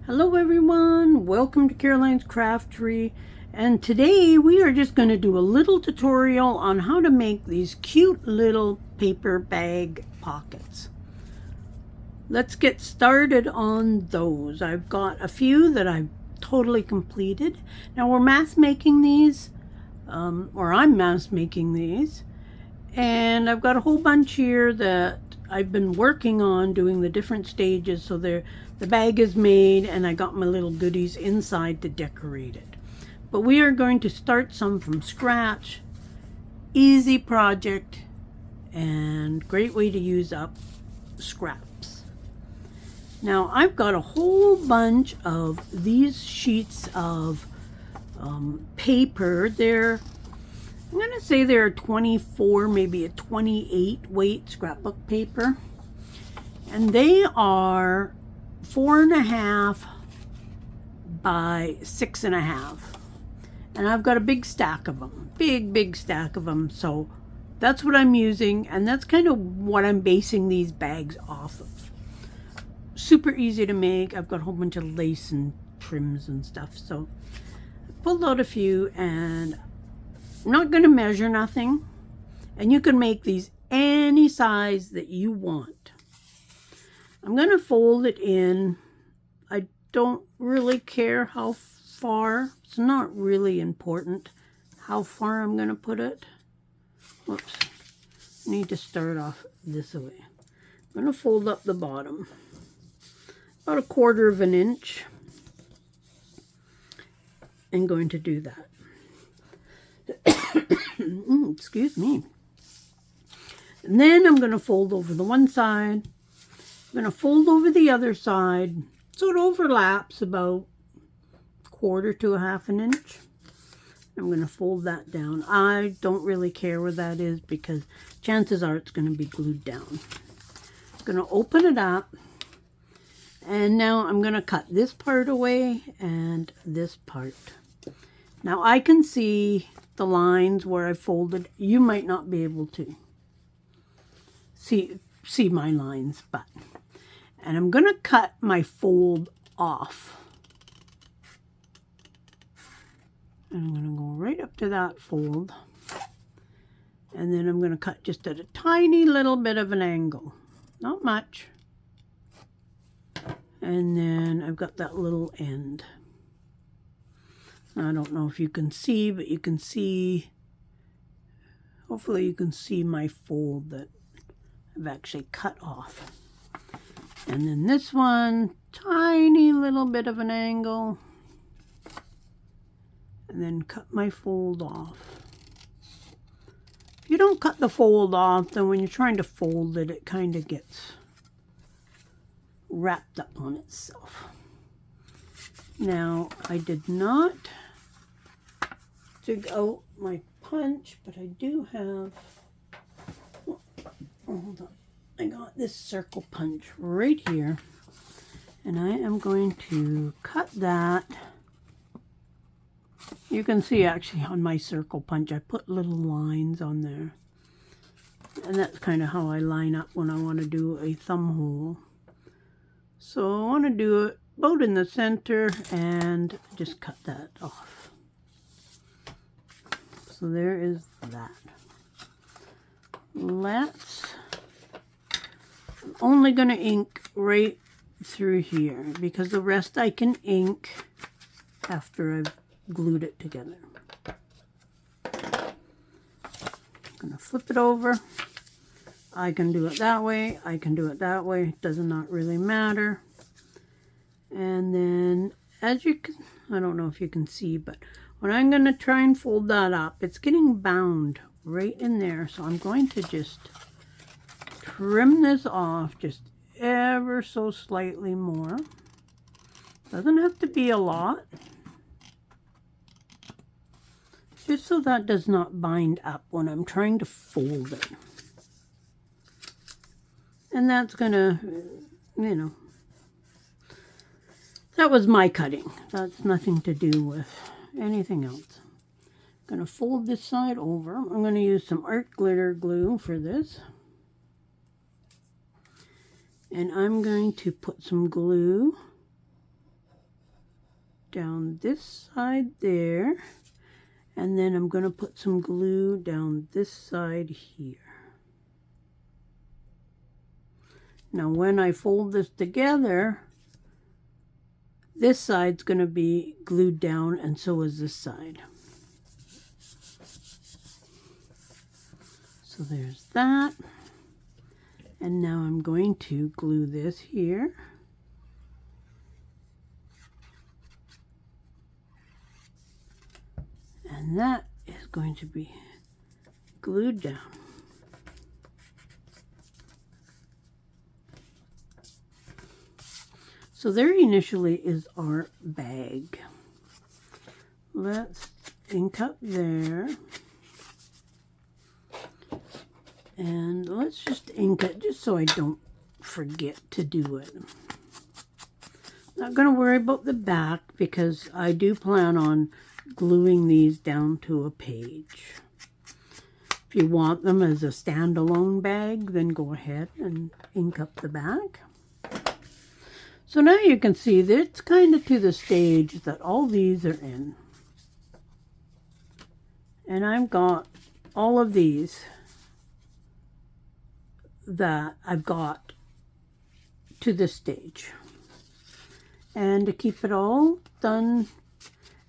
Hello everyone, welcome to Caroline's Craftery, and today we are just going to do a little tutorial on how to make these cute little paper bag pockets. Let's get started on those. I've got a few that I've totally completed. Now we're mass making these, or I'm mass making these, and I've got a whole bunch here that I've been working on doing the different stages. So the bag is made and I got my little goodies inside to decorate it. But we are going to start some from scratch. Easy project and great way to use up scraps. Now I've got a whole bunch of these sheets of paper. I'm going to say they're 24, maybe a 28 weight scrapbook paper. And they are 4.5 by 6.5. And I've got a big stack of them, big stack of them. So that's what I'm using. And that's kind of what I'm basing these bags off of. Super easy to make. I've got a whole bunch of lace and trims and stuff. So I pulled out a few, and I'm not going to measure nothing, and you can make these any size that you want. I'm going to fold it in. I don't really care how far. It's not really important how far I'm going to put it. Whoops. I need to start off this way. I'm going to fold up the bottom about 1/4 inch. I'm going to do that. Excuse me. And then I'm going to fold over the one side. I'm going to fold over the other side so it overlaps about 1/4 to 1/2 inch. I'm going to fold that down. I don't really care where that is because chances are it's going to be glued down. I'm going to open it up, and now I'm going to cut this part away and this part. Now I can see the lines where I folded. You might not be able to see my lines, and I'm going to cut my fold off. And I'm going to go right up to that fold, and then I'm going to cut just at a tiny little bit of an angle, not much. And then I've got that little end. I don't know if you can see, but you can see, hopefully you can see my fold that I've actually cut off. And then this one, tiny little bit of an angle, and then cut my fold off. If you don't cut the fold off, then when you're trying to fold it, it kind of gets wrapped up on itself. Now, I did not dig out my punch, but I do have, hold on, I got this circle punch right here, and I am going to cut that. You can see actually on my circle punch I put little lines on there, and that's kind of how I line up when I want to do a thumb hole. So I want to do it about in the center and just cut that off. So there is that. I'm only going to ink right through here because the rest I can ink after I've glued it together. I'm going to flip it over. I can do it that way. I can do it that way. It does not really matter. And then as you can, I don't know if you can see, but when I'm going to try and fold that up, it's getting bound right in there. So I'm going to just trim this off just ever so slightly more. Doesn't have to be a lot. Just so that does not bind up when I'm trying to fold it. And that's going to, you know, that was my cutting. That's nothing to do with anything else. I'm going to fold this side over. I'm going to use some art glitter glue for this. And I'm going to put some glue down this side there, and then I'm going to put some glue down this side here. Now when I fold this together, this side's going to be glued down, and so is this side. So there's that. And now I'm going to glue this here. And that is going to be glued down. So there initially is our bag. Let's ink up there. And let's just ink it just so I don't forget to do it. Not going to worry about the back because I do plan on gluing these down to a page. If you want them as a standalone bag, then go ahead and ink up the back. So now you can see that it's kind of to the stage that all these are in. And I've got all of these that I've got to this stage. And to keep it all done,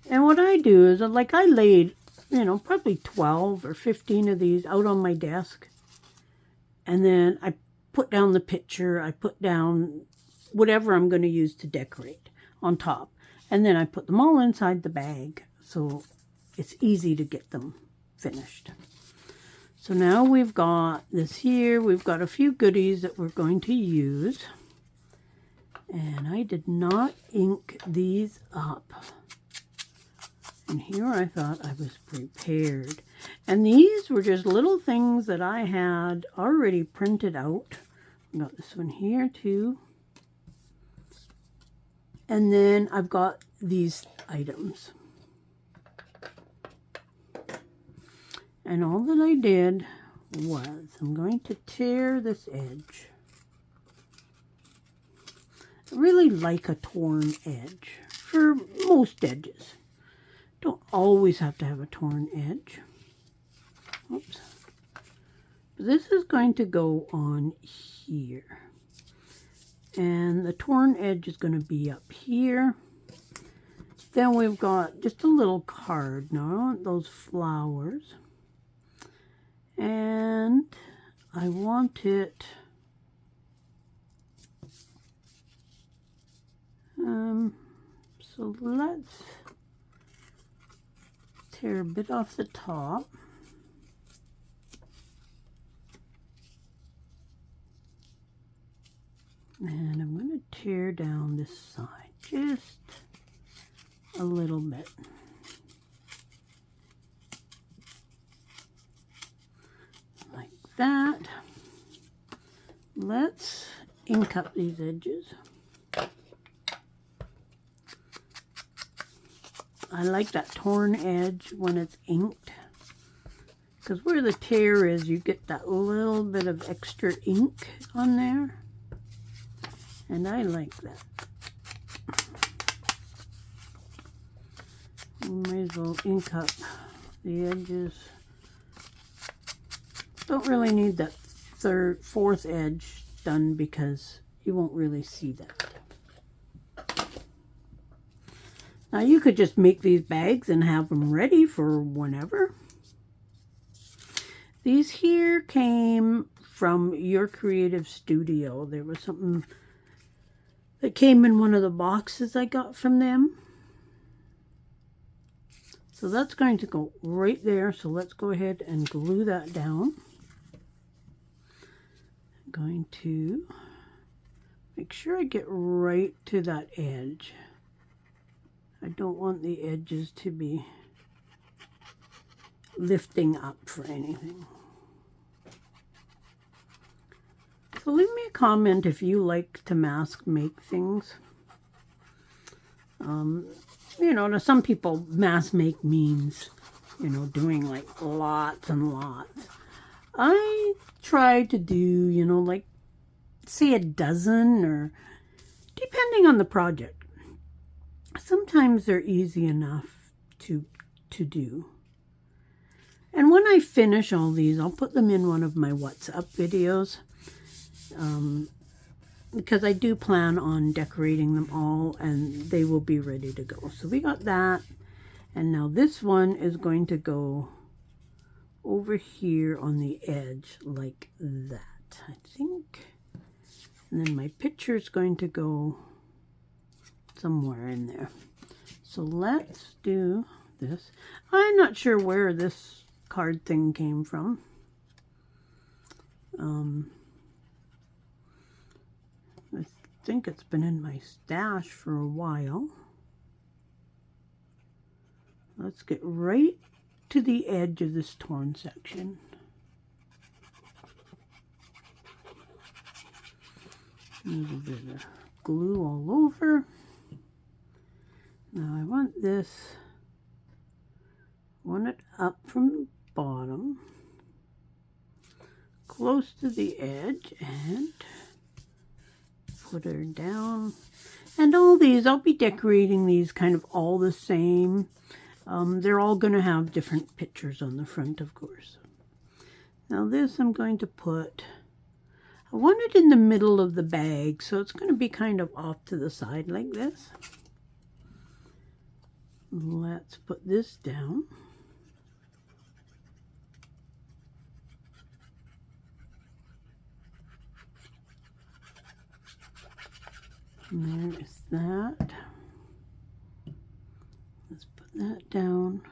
and what I do is, like, I laid, you know, probably 12 or 15 of these out on my desk. And then I put down the picture, I put down whatever I'm going to use to decorate on top. And then I put them all inside the bag, so it's easy to get them finished. So now we've got this here. We've got a few goodies that we're going to use. And I did not ink these up. And here I thought I was prepared. And these were just little things that I had already printed out. I've got this one here too. And then I've got these items. And all that I did was I'm going to tear this edge. I really like a torn edge for most edges. Don't always have to have a torn edge. Oops. But this is going to go on here. And the torn edge is going to be up here. Then we've got just a little card. Now I want those flowers. And I want it so let's tear a bit off the top. And I'm going to tear down this side just a little bit. Like that. Let's ink up these edges. I like that torn edge when it's inked, because where the tear is, you get that little bit of extra ink on there. And I like that. You might as well ink up the edges. Don't really need that fourth edge done because you won't really see that. Now you could just make these bags and have them ready for whenever. These here came from Your Creative Studio. There was something that came in one of the boxes I got from them. So that's going to go right there. So let's go ahead and glue that down. I'm going to make sure I get right to that edge. I don't want the edges to be lifting up for anything. So leave me a comment if you like to mask make things. You know, to some people, mask make means, you know, doing like lots and lots. I try to do, you know, like say a dozen, or depending on the project. sometimes they're easy enough to do. And when I finish all these, I'll put them in one of my What's Up videos, because I do plan on decorating them all and they will be ready to go. So we got that, and now this one is going to go over here on the edge like that, I think. And then my picture is going to go somewhere in there. So let's do this. I'm not sure where this card thing came from. I think it's been in my stash for a while. Let's get right to the edge of this torn section. A little bit of glue all over. Now I want it up from the bottom, close to the edge, and put her down. And all these, I'll be decorating these kind of all the same. They're all going to have different pictures on the front, of course. Now this I'm going to put, I want it in the middle of the bag, so it's going to be kind of off to the side like this. Let's put this down. And there's that. Let's put that down.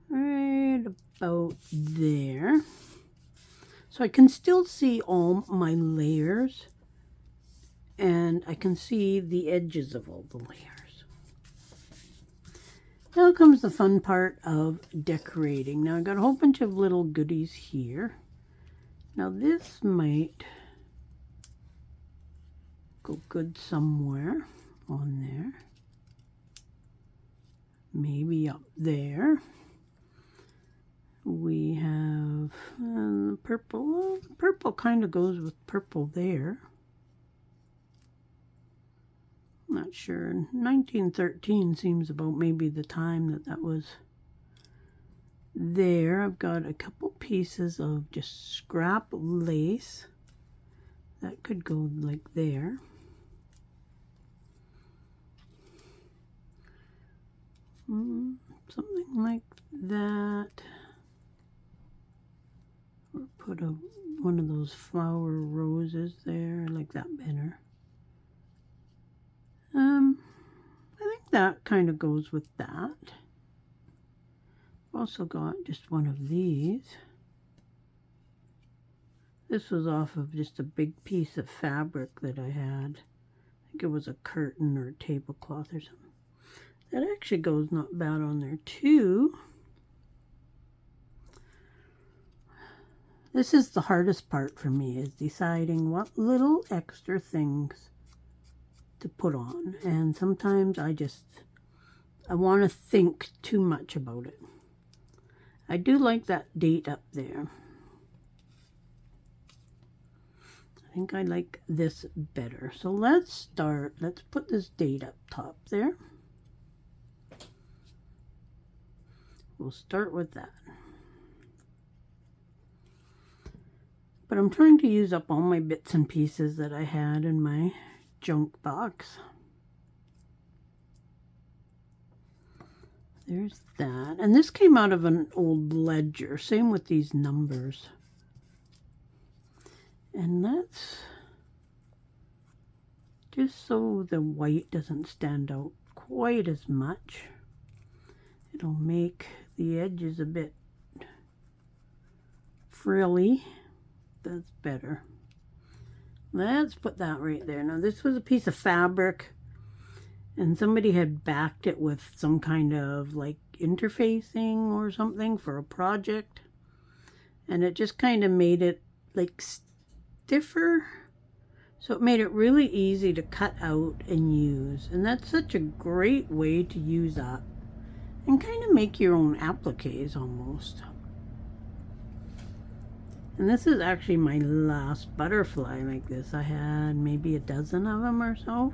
Right about there. So I can still see all my layers, and I can see the edges of all the layers. Now comes the fun part of decorating. Now I got a whole bunch of little goodies here. Now this might go good somewhere on there. Maybe up there. We have purple. Purple kind of goes with purple there. Not sure. 1913 seems about maybe the time that was there. I've got a couple pieces of just scrap lace that could go like there. Something like that. Or put one of those flower roses there, like that better. I think that kind of goes with that. Also got just one of these. This was off of just a big piece of fabric that I had. I think it was a curtain or a tablecloth or something. That actually goes not bad on there too. This is the hardest part for me, is deciding what little extra things to put on. And sometimes I want to think too much about it. I do like that date up there. I think I like this better. So let's put this date up top there. We'll start with that. But I'm trying to use up all my bits and pieces that I had in my junk box. There's that. And this came out of an old ledger. Same with these numbers. And that's just so the white doesn't stand out quite as much. It'll make the edges a bit frilly. That's better. Let's put that right there. Now this was a piece of fabric, and somebody had backed it with some kind of like interfacing or something for a project, and it just kind of made it like stiffer, so it made it really easy to cut out and use. And that's such a great way to use that and kind of make your own appliques almost. And this is actually my last butterfly like this. I had maybe a dozen of them or so.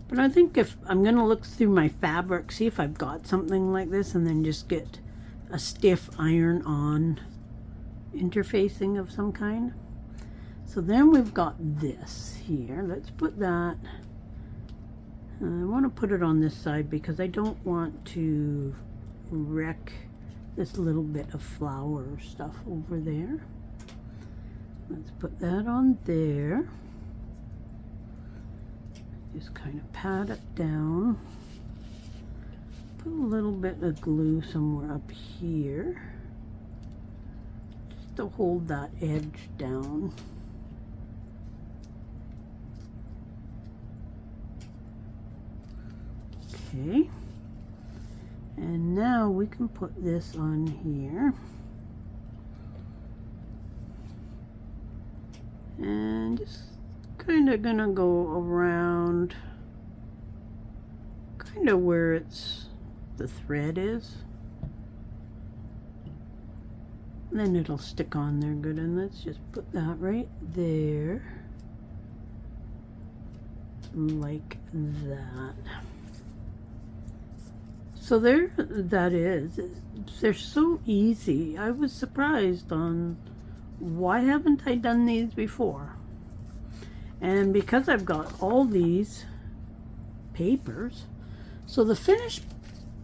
But I think if I'm going to look through my fabric, see if I've got something like this, and then just get a stiff iron-on interfacing of some kind. So then we've got this here. Let's put that. I want to put it on this side because I don't want to wreck this little bit of flower stuff over there. Let's put that on there. Just kind of pat it down. Put a little bit of glue somewhere up here just to hold that edge down. Okay. And now we can put this on here. And just kind of gonna go around kind of where the thread is. And then it'll stick on there good. And let's just put that right there. Like that. So there that is. They're so easy. I was surprised on why haven't I done these before? And because I've got all these papers, so the finished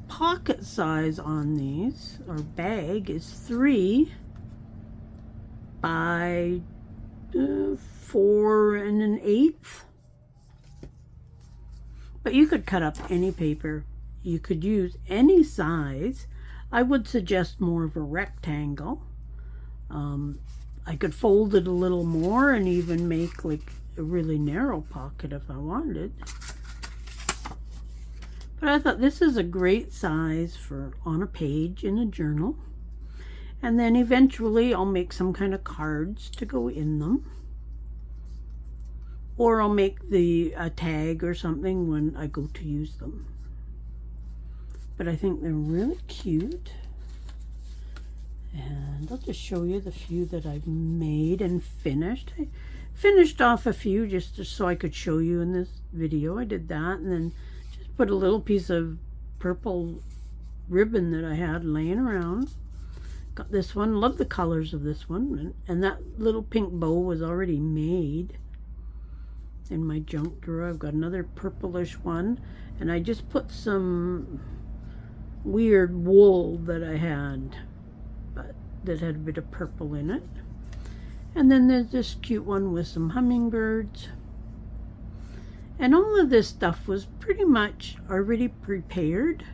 pocket size on these, or bag, is 3 by 4 1/8. But you could cut up any paper. You could use any size. I would suggest more of a rectangle. I could fold it a little more and even make like a really narrow pocket if I wanted. But I thought this is a great size for on a page in a journal. And then eventually I'll make some kind of cards to go in them. Or I'll make a tag or something when I go to use them. But I think they're really cute. And I'll just show you the few that I've made and finished. I finished off a few just so I could show you in this video. I did that, and then just put a little piece of purple ribbon that I had laying around. Got this one. Love the colors of this one. And that little pink bow was already made in my junk drawer. I've got another purplish one, and I just put some weird wool that I had, but that had a bit of purple in it. And then there's this cute one with some hummingbirds. And all of this stuff was pretty much already prepared.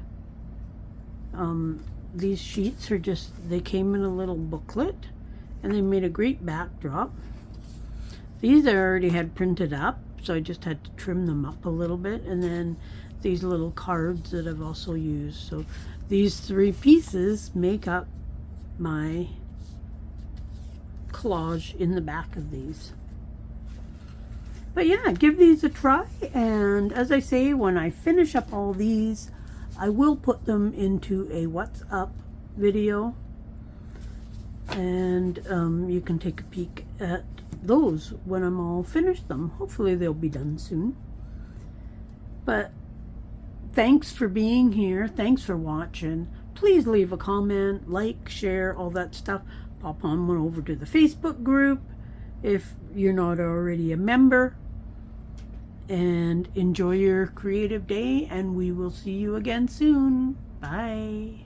These sheets are just, they came in a little booklet, and they made a great backdrop. These I already had printed up, so I just had to trim them up a little bit. And then these little cards that I've also used. So these 3 pieces make up my collage in the back of these. But yeah, give these a try. And as I say, when I finish up all these, I will put them into a what's up video. And you can take a peek at those when I'm all finished them. Hopefully they'll be done soon. But thanks for being here. Thanks for watching. Please leave a comment, like, share, all that stuff. Pop on over to the Facebook group if you're not already a member. And enjoy your creative day, and we will see you again soon. Bye.